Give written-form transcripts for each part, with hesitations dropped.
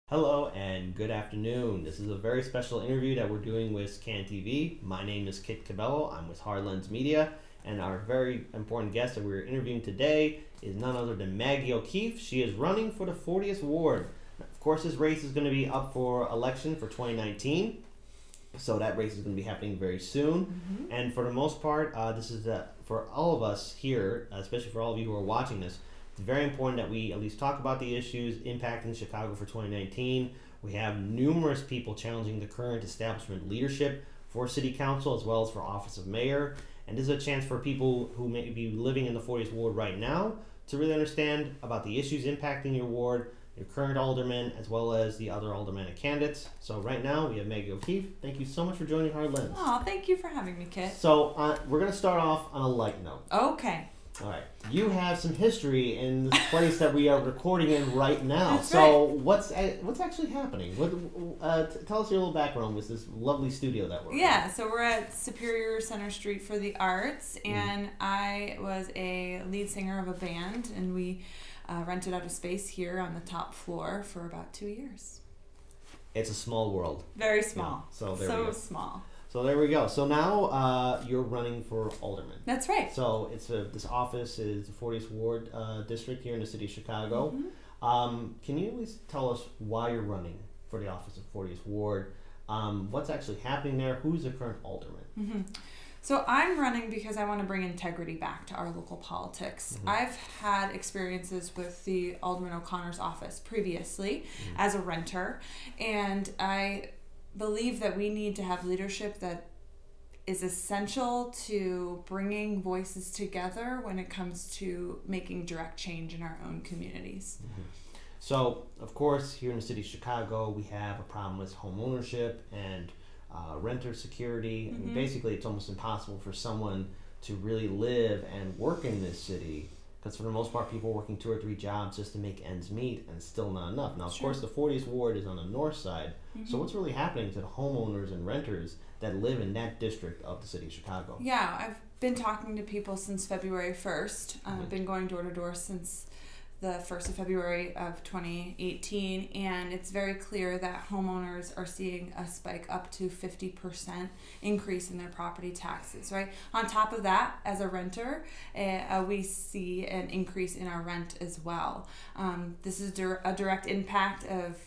Hello and good afternoon. This is a very special interview that we're doing with Can TV. My name is Kit Cabello. I'm with Hardlands Media, and our very important guest that we're interviewing today is none other than Maggie O'Keefe. She is running for the 40th Ward. Of course, this race is going to be up for election for 2019, so that race is going to be happening very soon. And for the most part, this is for all of us here, especially for all of you who are watching this. It's very important that we at least talk about the issues impacting Chicago for 2019. We have numerous people challenging the current establishment leadership for City Council as well as for Office of Mayor. And this is a chance for people who may be living in the 40th Ward right now to really understand about the issues impacting your ward, your current alderman, as well as the other aldermanic candidates. So right now we have Maggie O'Keefe. Thank you so much for joining Hardlands. Oh, thank you for having me, Kit. So we're going to start off on a light note. Okay. All right. You have some history in this place that we are recording in right now. That's so right. what's actually happening? Tell us your little background with this lovely studio that we're in. Yeah, so we're at Superior Center Street for the Arts, and I was a lead singer of a band, and we rented out a space here on the top floor for about 2 years. It's a small world. Very small. Yeah, so there we go. Small. So there we go. So now you're running for alderman. That's right. So it's this office is the 40th Ward district here in the city of Chicago. Can you at least tell us why you're running for the office of 40th Ward? What's actually happening there? Who's the current alderman? So I'm running because I want to bring integrity back to our local politics. I've had experiences with the Alderman O'Connor's office previously as a renter, and I believe that we need to have leadership that is essential to bringing voices together when it comes to making direct change in our own communities. So, of course, here in the city of Chicago, we have a problem with home ownership and renter security. I mean, basically, it's almost impossible for someone to really live and work in this city because for the most part, people are working 2 or 3 jobs just to make ends meet, and it's still not enough. Now, of course, the 40th Ward is on the north side, so what's really happening to the homeowners and renters that live in that district of the city of Chicago? Yeah, I've been talking to people since February 1st. I've been going door to door since the 1st of February of 2018, and it's very clear that homeowners are seeing a spike up to 50% increase in their property taxes, right? On top of that, as a renter, we see an increase in our rent as well. This is a direct impact of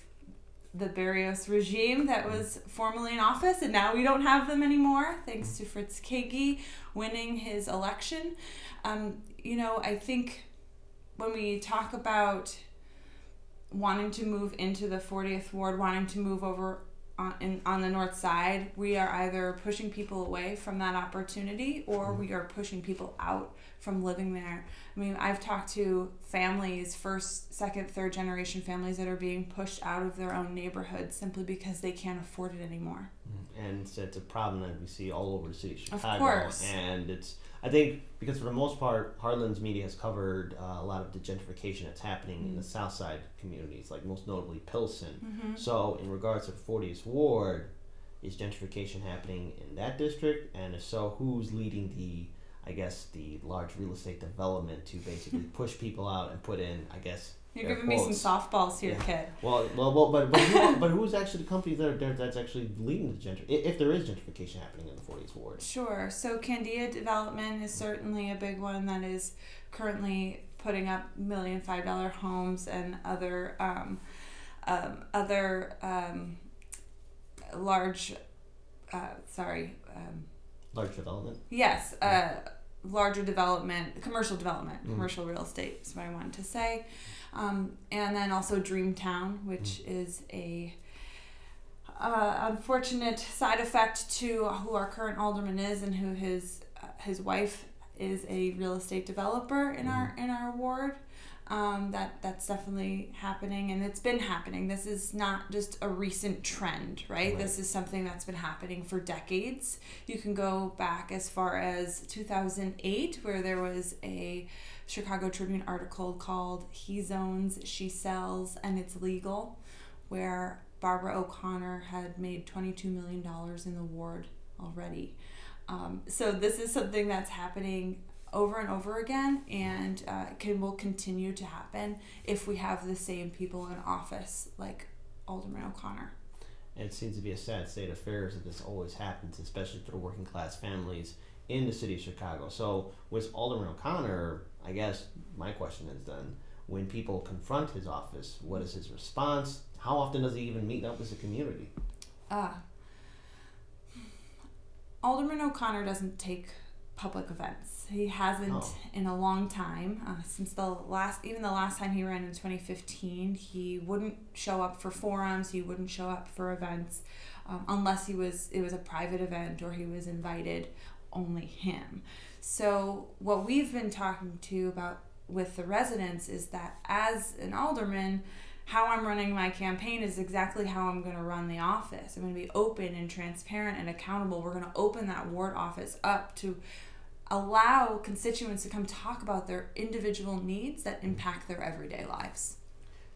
the Barrios regime that was formerly in office, and now we don't have them anymore, thanks to Fritz Kagi winning his election. I think when we talk about wanting to move into the 40th Ward, wanting to move over on the north side, we are either pushing people away from that opportunity or we are pushing people out from living there. I mean, I've talked to families, first, second, third generation families that are being pushed out of their own neighborhood simply because they can't afford it anymore. And it's a problem that we see all over the city of Chicago. Of course. And I think because for the most part, Hardlands Media has covered a lot of the gentrification that's happening in the south side communities, like most notably Pilsen. So in regards to the 40th Ward, is gentrification happening in that district? And if so, who's leading the large real estate development to basically push people out and put in, You're giving me some softballs here, kid. But who's actually the companies that's actually leading the if there is gentrification happening in the 40th Ward? Sure. So Candia Development is certainly a big one that is currently putting up $1.5 million homes and other large development. Yes. Larger development, commercial development, commercial real estate is what I wanted to say. And then also Dreamtown, which is a unfortunate side effect to who our current alderman is and who his wife is a real estate developer in our ward. That's definitely happening, and it's been happening. This is not just a recent trend, right? This is something that's been happening for decades. You can go back as far as 2008, where there was a Chicago Tribune article called "He Zones, She Sells, and It's Legal," where Barbara O'Connor had made $22 million in the ward already. So this is something that's happening over and over again, and will continue to happen if we have the same people in office like Alderman O'Connor. And it seems to be a sad state of affairs that this always happens, especially for the working class families in the city of Chicago. So with Alderman O'Connor, I guess my question is then, when people confront his office, what is his response? How often does he even meet up with the community? Alderman O'Connor doesn't take public events. He hasn't in a long time. Since the last time he ran in 2015, he wouldn't show up for forums. He wouldn't show up for events unless it was a private event or he was invited. Only him. So what we've been talking to about with the residents is that as an alderman, how I'm running my campaign is exactly how I'm going to run the office. I'm going to be open and transparent and accountable. We're going to open that ward office up to allow constituents to come talk about their individual needs that impact their everyday lives.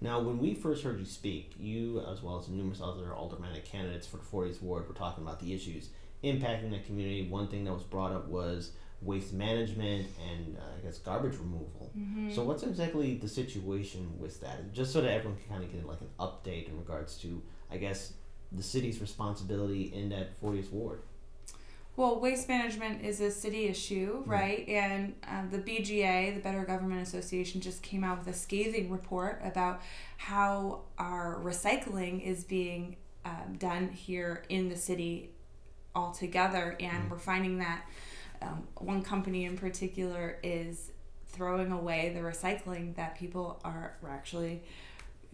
Now, when we first heard you speak, you, as well as numerous other aldermanic candidates for the 40th Ward, were talking about the issues impacting the community. One thing that was brought up was waste management and I guess garbage removal. Mm-hmm. So what's exactly the situation with that? Just so that everyone can kind of get like an update in regards to, I guess, the city's responsibility in that 40th Ward. Well, waste management is a city issue, right? And the BGA, the Better Government Association, just came out with a scathing report about how our recycling is being done here in the city altogether. And we're finding that one company in particular is throwing away the recycling that people are actually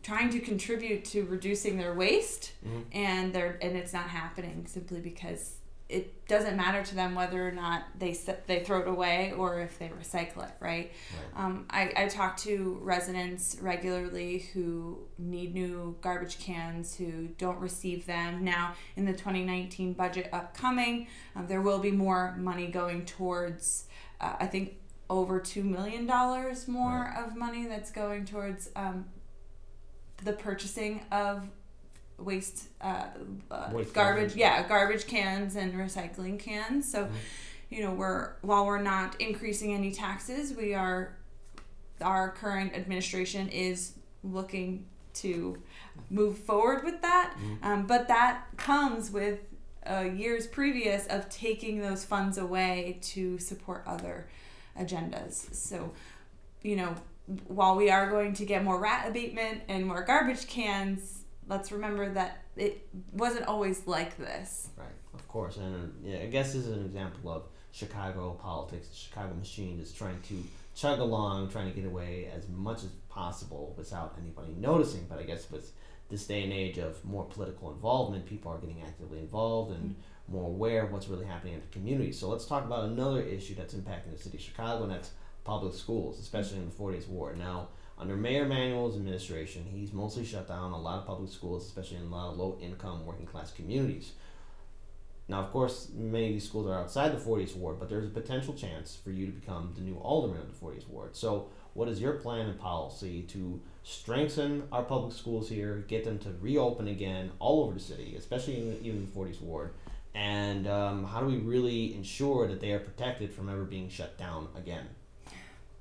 trying to contribute to reducing their waste, and it's not happening simply because it doesn't matter to them whether or not they throw it away or if they recycle it, right? I talk to residents regularly who need new garbage cans, who don't receive them. Now, in the 2019 budget upcoming, there will be more money going towards, I think, over $2 million more of money that's going towards the purchasing of waste garbage cans and recycling cans. So while we're not increasing any taxes, our current administration is looking to move forward with that, but that comes with years previous of taking those funds away to support other agendas. So while we are going to get more rat abatement and more garbage cans, let's remember that it wasn't always like this. Right, of course. And I guess this is an example of Chicago politics. The Chicago machine is trying to chug along, trying to get away as much as possible without anybody noticing. But I guess with this day and age of more political involvement, people are getting actively involved and more aware of what's really happening in the community. So let's talk about another issue that's impacting the city of Chicago, and that's public schools, especially in the 40th Ward. Now, under Mayor Emanuel's administration, he's mostly shut down a lot of public schools, especially in a lot of low-income, working-class communities. Now, of course, many of these schools are outside the 40th Ward, but there's a potential chance for you to become the new alderman of the 40th Ward. So what is your plan and policy to strengthen our public schools here, get them to reopen again all over the city, especially even the 40th Ward? And how do we really ensure that they are protected from ever being shut down again?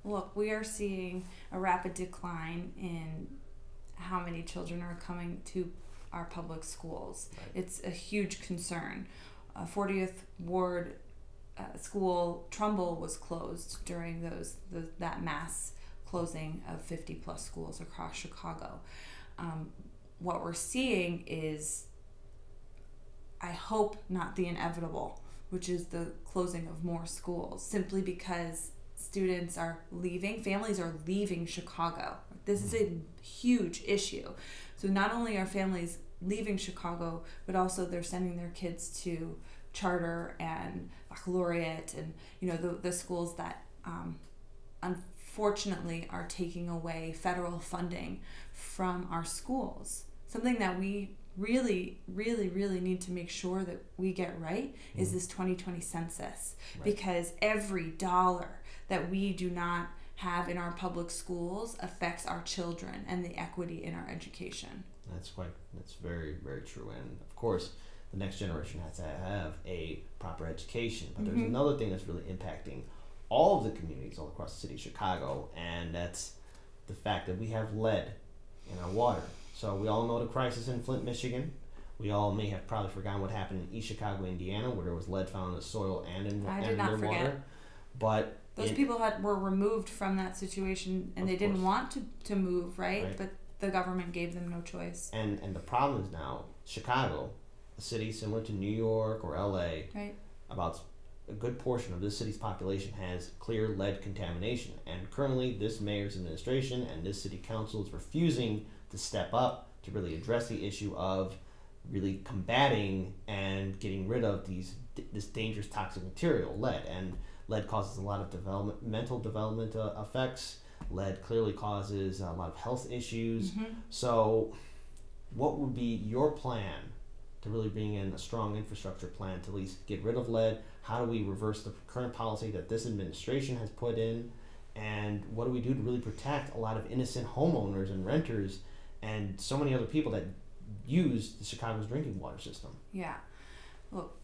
Look, we are seeing a rapid decline in how many children are coming to our public schools. Right. It's a huge concern. 40th Ward school Trumbull was closed during that mass closing of 50 plus schools across Chicago. What we're seeing is, I hope not the inevitable, which is the closing of more schools, simply because students are leaving, families are leaving Chicago. This is a huge issue. So not only are families leaving Chicago, but also they're sending their kids to charter and baccalaureate and the schools that unfortunately are taking away federal funding from our schools. Something that we really, really, really need to make sure that we get right is this 2020 census, because every dollar that we do not have in our public schools affects our children and the equity in our education. That's very, very true. And of course, the next generation has to have a proper education. But there's another thing that's really impacting all of the communities all across the city of Chicago, and that's the fact that we have lead in our water. So we all know the crisis in Flint, Michigan. We all may have probably forgotten what happened in East Chicago, Indiana, where there was lead found in the soil and in their water. But those people were removed from that situation, and they didn't want to move, right? But the government gave them no choice. And the problem is now Chicago, a city similar to New York or LA, about a good portion of this city's population has clear lead contamination. And currently, this mayor's administration and this city council is refusing to step up to really address the issue of really combating and getting rid of this dangerous toxic material, lead. And lead causes a lot of mental development effects. Lead clearly causes a lot of health issues. So what would be your plan to really bring in a strong infrastructure plan to at least get rid of lead? How do we reverse the current policy that this administration has put in? And what do we do to really protect a lot of innocent homeowners and renters and so many other people that use the Chicago's drinking water system? Yeah. Look,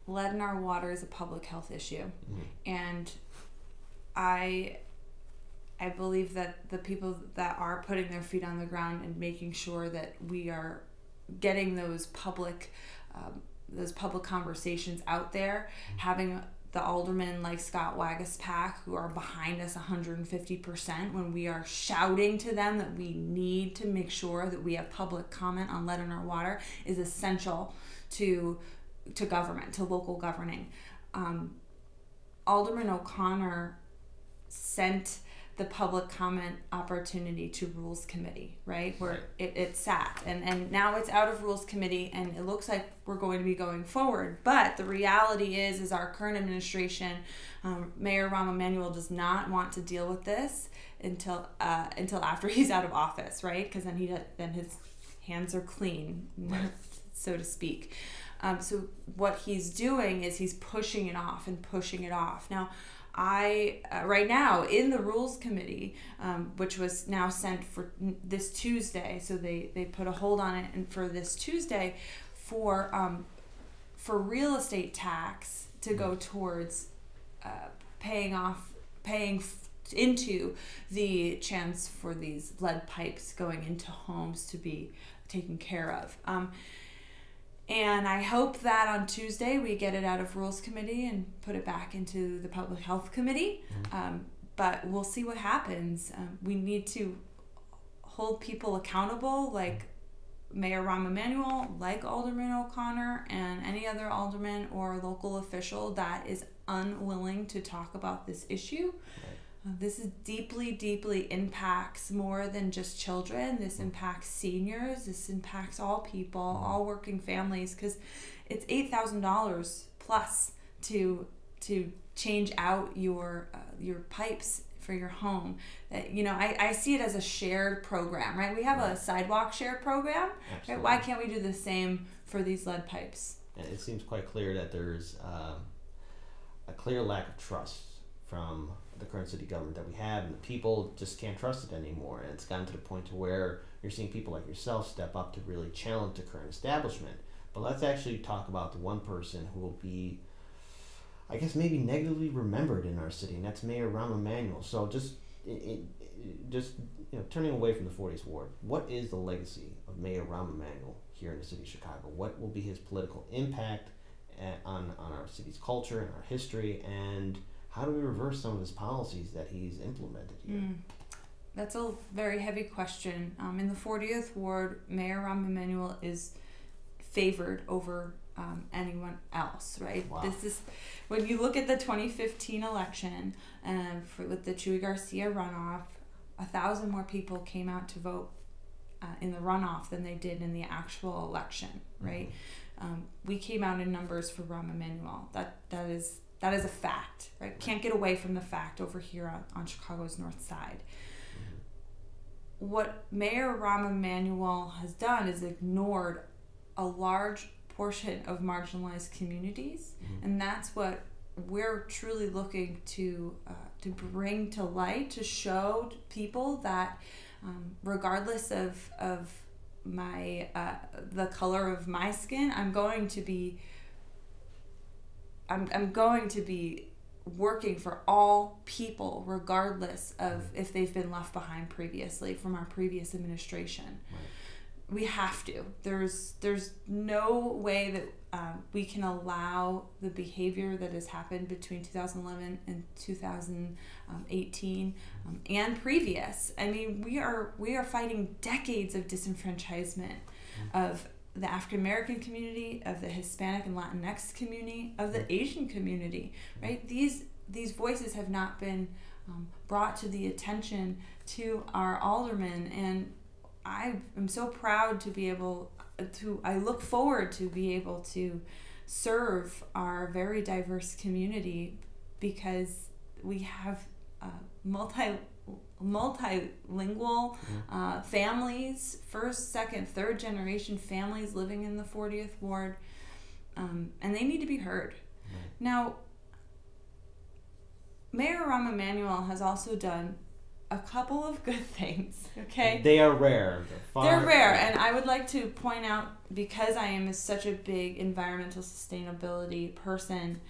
lead in our water is a public health issue. And I believe that the people that are putting their feet on the ground and making sure that we are getting those public conversations out there, having the aldermen like Scott Wagaspack who are behind us 150% when we are shouting to them that we need to make sure that we have public comment on lead in our water is essential to government, to local governing. Alderman O'Connor sent the public comment opportunity to Rules Committee, right? Where it sat. And now it's out of Rules Committee, and it looks like we're going to be going forward. But the reality is our current administration, Mayor Rahm Emanuel does not want to deal with this until after he's out of office, right? Because then his hands are clean, so to speak. So what he's doing is he's pushing it off and pushing it off. Now, right now in the Rules Committee, which was now sent for this Tuesday, so they put a hold on it, and for this Tuesday, for real estate tax to go towards paying into the chance for these lead pipes going into homes to be taken care of. And I hope that on Tuesday we get it out of Rules Committee and put it back into the Public Health Committee. But we'll see what happens. We need to hold people accountable, like Mayor Rahm Emanuel, like Alderman O'Connor, and any other alderman or local official that is unwilling to talk about this issue. This is deeply impacts more than just children. This impacts seniors. This impacts all people, all working families, because it's $8,000 plus to change out your pipes for your home. I see it as a shared program, right? We have a sidewalk share program. Right? Why can't we do the same for these lead pipes? And it seems quite clear that there's a clear lack of trust from the current city government that we have, and the people just can't trust it anymore. And it's gotten to the point to where you're seeing people like yourself step up to really challenge the current establishment. But let's actually talk about the one person who will be, I guess, maybe negatively remembered in our city, and that's Mayor Rahm Emanuel. So just turning away from the 40th Ward, what is the legacy of Mayor Rahm Emanuel here in the city of Chicago? What will be his political impact on our city's culture and our history, and how do we reverse some of his policies that he's implemented here? That's a very heavy question. In the 40th Ward, Mayor Rahm Emanuel is favored over anyone else, right? Wow. This is when you look at the 2015 election with the Chuy Garcia runoff, 1,000 more people came out to vote in the runoff than they did in the actual election, right? We came out in numbers for Rahm Emanuel. That is a fact, right? Can't get away from the fact over here on Chicago's north side. What Mayor Rahm Emanuel has done is ignored a large portion of marginalized communities, and that's what we're truly looking to bring to light, to show people that regardless of my the color of my skin, I'm going to be working for all people, regardless of if they've been left behind previously from our previous administration. we have to. There's no way that we can allow the behavior that has happened between 2011 and 2018 and previous. I mean, we are fighting decades of disenfranchisement of the African American community, of the Hispanic and Latinx community, of the Asian community. Right? These voices have not been brought to the attention to our aldermen, and I am so proud to be able to, I look forward to be able to serve our very diverse community, because we have multilingual families, first, second, third generation families living in the 40th Ward, and they need to be heard. Now, Mayor Rahm Emanuel has also done a couple of good things, okay? They are rare. They're rare, and I would like to point out, because I am such a big environmental sustainability person,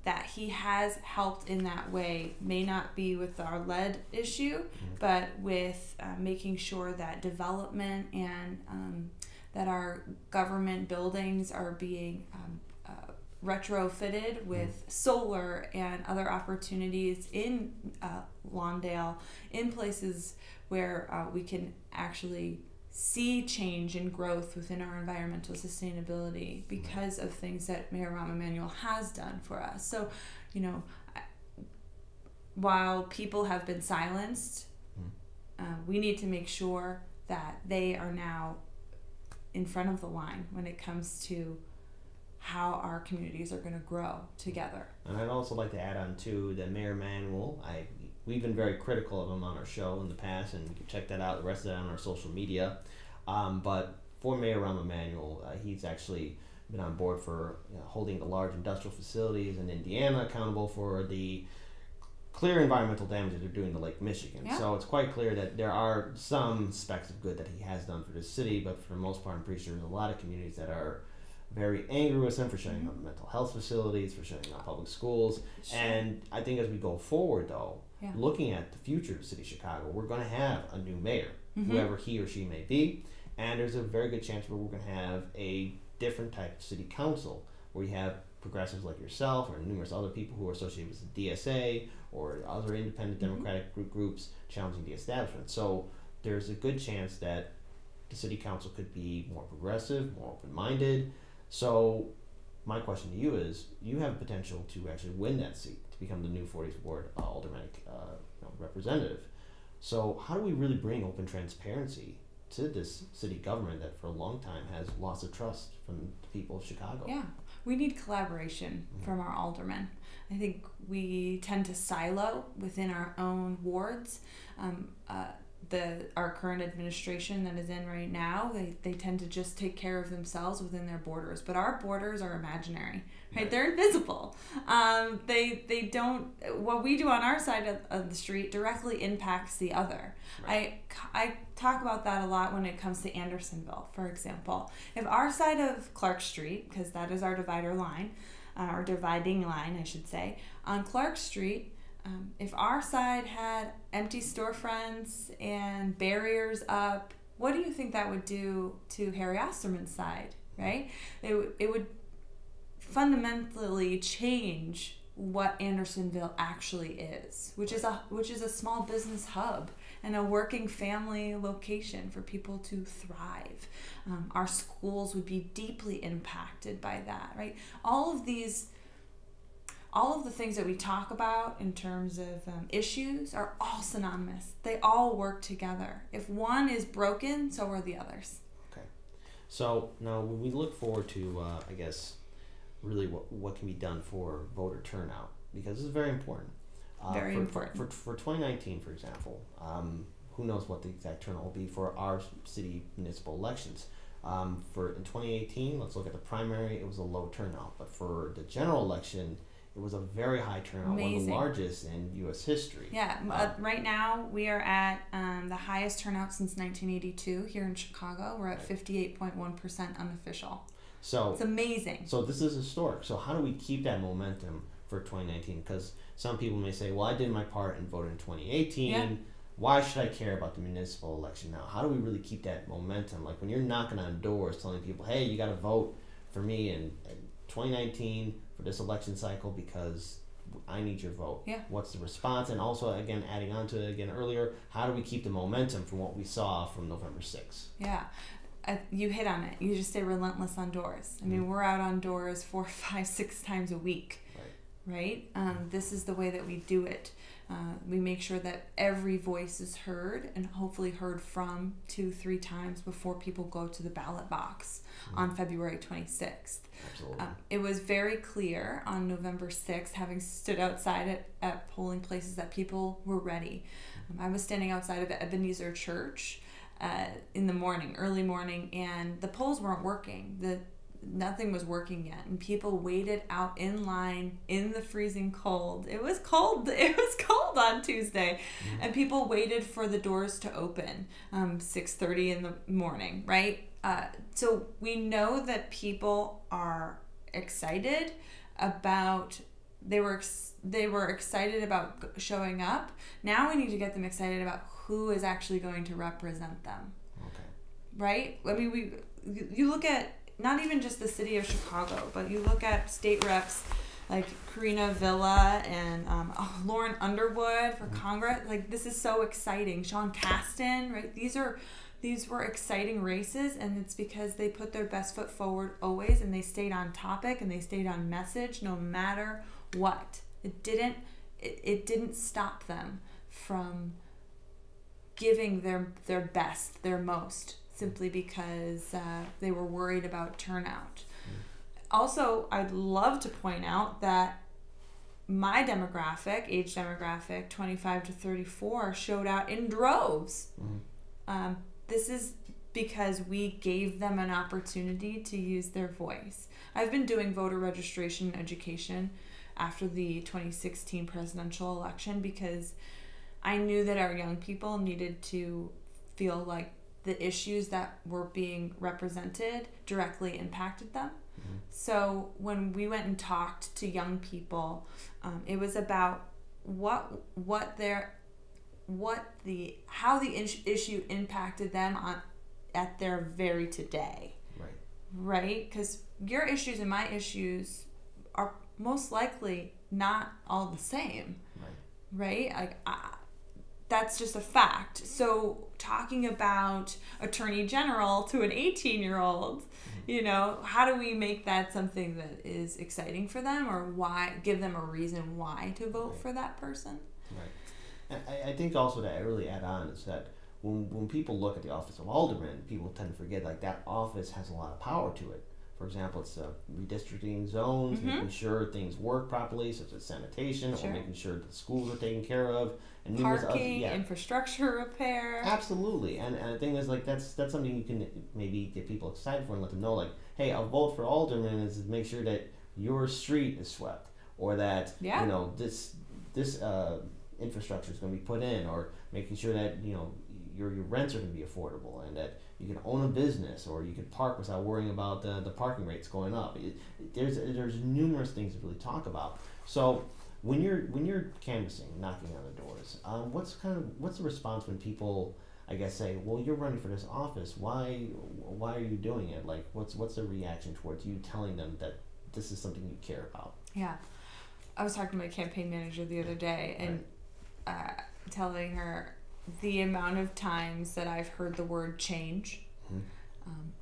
that he has helped in that way. May not be with our lead issue, but with making sure that development and that our government buildings are being retrofitted with solar and other opportunities in Lawndale, in places where we can actually see change and growth within our environmental sustainability because of things that Mayor Rahm Emanuel has done for us. So, you know, while people have been silenced, we need to make sure that they are now in front of the line when it comes to how our communities are going to grow together. And I'd also like to add on too that Mayor Emanuel, we've been very critical of him on our show in the past, and you can check that out, the rest of that on our social media. But for Mayor Rahm Emanuel, he's actually been on board for holding the large industrial facilities in Indiana accountable for the clear environmental damage that they're doing to Lake Michigan. Yeah. So it's quite clear that there are some specks of good that he has done for the city, but for the most part, I'm pretty sure there's a lot of communities that are very angry with him for shutting up mental health facilities, for shutting up public schools. Sure. And I think as we go forward, though, looking at the future of the city of Chicago, we're going to have a new mayor, whoever he or she may be, and there's a very good chance where we're going to have a different type of city council, where you have progressives like yourself or numerous other people who are associated with the DSA or other independent democratic groups challenging the establishment. So there's a good chance that the city council could be more progressive, more open-minded. So my question to you is, you have potential to actually win that seat, to become the new 40th Ward aldermanic representative. So how do we really bring open transparency to this city government that for a long time has lost the trust from the people of Chicago? Yeah, we need collaboration from our aldermen. I think we tend to silo within our own wards. Our current administration that is in right now, they tend to just take care of themselves within their borders, but our borders are imaginary, right? They're invisible. They don't, what we do on our side of the street directly impacts the other. Right. I talk about that a lot when it comes to Andersonville, for example. If our side of Clark Street, because that is our divider line, or dividing line, I should say, on Clark Street, if our side had empty storefronts and barriers up, what do you think that would do to Harry Osterman's side, right? It would fundamentally change what Andersonville actually is, which is a small business hub and a working family location for people to thrive. Our schools would be deeply impacted by that, right? All of the things that we talk about in terms of issues are all synonymous. They all work together. If one is broken, so are the others. Okay. So now when we look forward to, I guess, really what can be done for voter turnout, because this is very important. Very important. For 2019, for example, who knows what the exact turnout will be for our city municipal elections. In 2018, let's look at the primary, it was a low turnout. But for the general election, it was a very high turnout, Amazing. one of the largest in U.S. history. Yeah, right now we are at the highest turnout since 1982 here in Chicago. We're at 58.1% unofficial. So it's amazing. So this is historic. So how do we keep that momentum for 2019? Because some people may say, well, I did my part and voted in 2018. Yeah. why should I care about the municipal election now? How do we really keep that momentum? Like when you're knocking on doors telling people, hey, you got to vote for me in 2019 for this election cycle because I need your vote. Yeah. What's the response? And also, again, adding on to it again earlier, how do we keep the momentum from what we saw from November 6th? Yeah. You hit on it. You just stay relentless on doors. I mean, we're out on doors 4, 5, 6 times a week, right? This is the way that we do it. We make sure that every voice is heard and hopefully heard from 2, 3 times before people go to the ballot box on February 26th. Absolutely. It was very clear on November 6th, having stood outside at polling places, that people were ready. I was standing outside of Ebenezer Church in the morning, early morning, and the polls weren't working. Nothing was working yet, and people waited out in line in the freezing cold. It was cold. It was cold on Tuesday, and people waited for the doors to open 6:30 in the morning, right? So we know that people are excited about. They were excited about showing up. Now we need to get them excited about who is actually going to represent them. Okay. Right? I mean, you look at not even just the city of Chicago, but you look at state reps like Karina Villa and Lauren Underwood for Congress. Like, this is so exciting. Sean Casten, right? These were exciting races, and it's because they put their best foot forward always, and they stayed on topic and they stayed on message no matter what. It didn't stop them from giving their best, their most, simply because they were worried about turnout. Also, I'd love to point out that my age demographic, 25 to 34, showed out in droves. This is because we gave them an opportunity to use their voice. I've been doing voter registration education after the 2016 presidential election because I knew that our young people needed to feel like the issues that were being represented directly impacted them. So when we went and talked to young people, it was about how the issue impacted them at their very today. Right? Because your issues and my issues are most likely not all the same. Right? Like, that's just a fact. So talking about Attorney General to an 18-year-old, how do we make that something that is exciting for them, or give them a reason why to vote for that person? Right. I think also that I really add on is that when people look at the office of alderman, people tend to forget like that office has a lot of power to it. For example, it's redistricting zones, making sure things work properly, such as sanitation, or making sure that schools are taken care of, and parking, infrastructure repair. Absolutely, and the thing is, like, that's something you can maybe get people excited for and let them know, like, hey, a vote for alderman is to make sure that your street is swept, or that this infrastructure is going to be put in, or making sure that your rents are going to be affordable, and that you can own a business, or you can park without worrying about the parking rates going up. There's numerous things to really talk about. So when you're canvassing, knocking on the doors, what's the response when people, I guess, say, well, you're running for this office, why are you doing it? Like, what's the reaction towards you telling them that this is something you care about? Yeah, I was talking to my campaign manager the other day, and telling her the amount of times that I've heard the word change.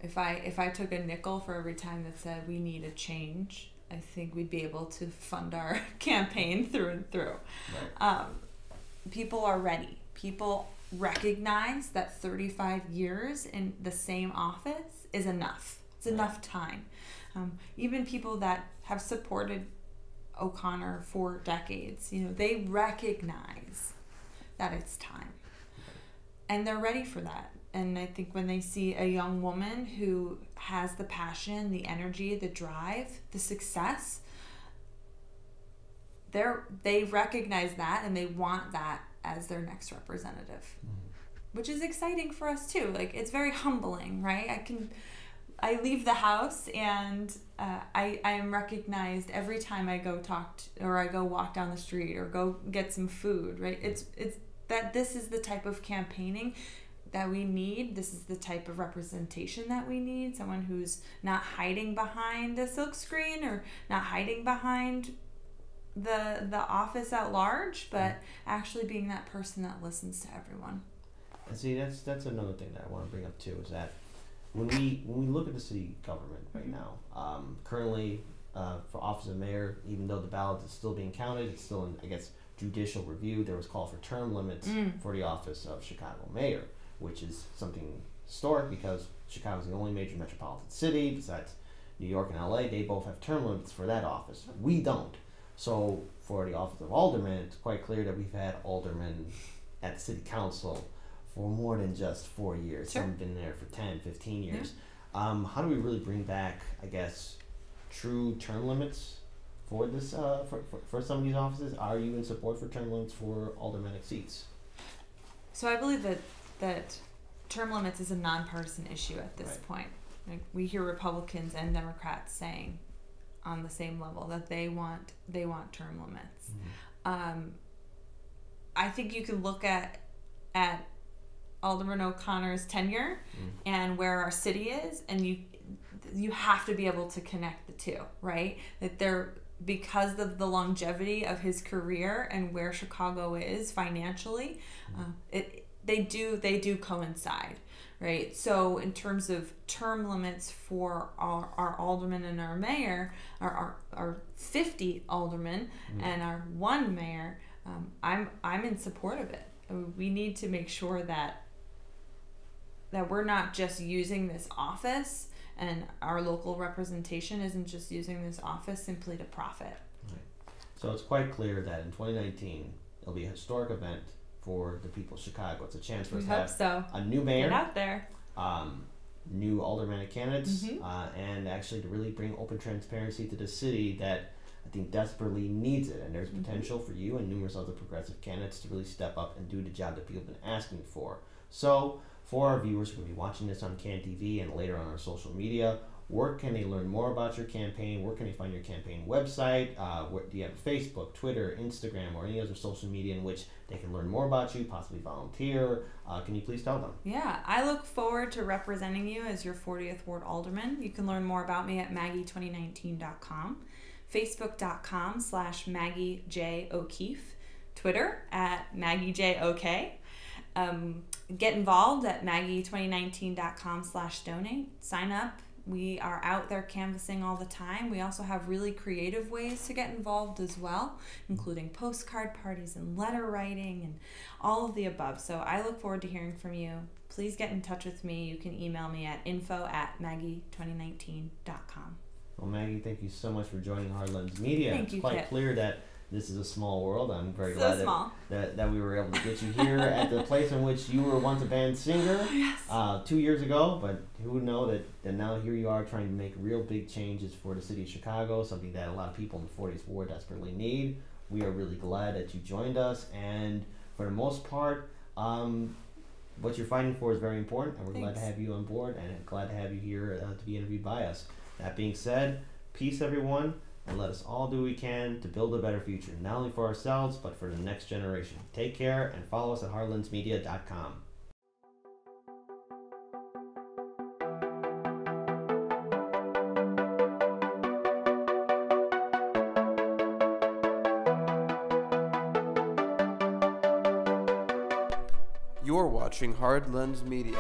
If I took a nickel for every time that said we need a change, I think we'd be able to fund our campaign through and through. People are ready. People recognize that 35 years in the same office is enough. It's enough time. Even people that have supported OConnor for decades, they recognize that it's time. And they're ready for that. And I think when they see a young woman who has the passion, the energy, the drive, the success, they recognize that and they want that as their next representative, which is exciting for us too. Like, it's very humbling, right? I leave the house and I am recognized every time I go I go walk down the street or go get some food, right? that this is the type of campaigning that we need. This is the type of representation that we need. Someone who's not hiding behind a silkscreen or not hiding behind the office at large, but actually being that person that listens to everyone. And see, that's another thing that I want to bring up too, is that when we look at the city government right now, currently for office of mayor, even though the ballot is still being counted, it's still in, I guess, judicial review. There was call for term limits for the office of Chicago mayor, which is something historic because Chicago is the only major metropolitan city besides New York and LA. They both have term limits for that office. We don't. So for the office of alderman, it's quite clear that we've had aldermen at the city council for more than just 4 years. Sure. Some have been there for 10, 15 years. Yeah. How do we really bring back, I guess, true term limits for this for some of these offices? Are you in support for term limits for aldermanic seats? So I believe that term limits is a nonpartisan issue at this point. Like, we hear Republicans and Democrats saying on the same level that they want term limits. I think you can look at Alderman O'Connor's tenure and where our city is, and you have to be able to connect the two, right? That they're, because of the longevity of his career and where Chicago is financially, they do coincide, right? So in terms of term limits for our aldermen and our mayor, our 50 aldermen and our one mayor, I'm in support of it. We need to make sure that we're not just using this office, and our local representation isn't just using this office simply to profit. Right. So it's quite clear that in 2019 it'll be a historic event for the people of Chicago. It's a chance for us to have a new mayor, get out there, new aldermanic candidates, and actually to really bring open transparency to the city that I think desperately needs it. And there's potential for you and numerous other progressive candidates to really step up and do the job that people have been asking for. So for our viewers who will be watching this on CAN TV and later on our social media, where can they learn more about your campaign? Where can they find your campaign website? Do you have Facebook, Twitter, Instagram, or any other social media in which they can learn more about you, possibly volunteer? Can you please tell them? Yeah, I look forward to representing you as your 40th Ward Alderman. You can learn more about me at Maggie2019.com, Facebook.com/Maggie J. O'Keefe, Twitter at Maggie J. OK. Get involved at Maggie2019.com/donate. Sign up. We are out there canvassing all the time. We also have really creative ways to get involved as well, including postcard parties and letter writing and all of the above. So I look forward to hearing from you. Please get in touch with me. You can email me at info@Maggie2019.com. Well, Maggie, thank you so much for joining Hardlands Media. Thank you, It's quite Kit. clear that this is a small world. I'm very So glad small. that we were able to get you here at the place in which you were once a band singer 2 years ago. But who would know that now here you are trying to make real big changes for the city of Chicago, something that a lot of people in the 40th Ward desperately need. We are really glad that you joined us, and for the most part, what you're fighting for is very important, and we're glad to have you on board and glad to have you here to be interviewed by us. That being said, peace everyone, and let us all do what we can to build a better future, not only for ourselves, but for the next generation. Take care, and follow us at heartlandsmedia.com. You're watching Hard Lens Media.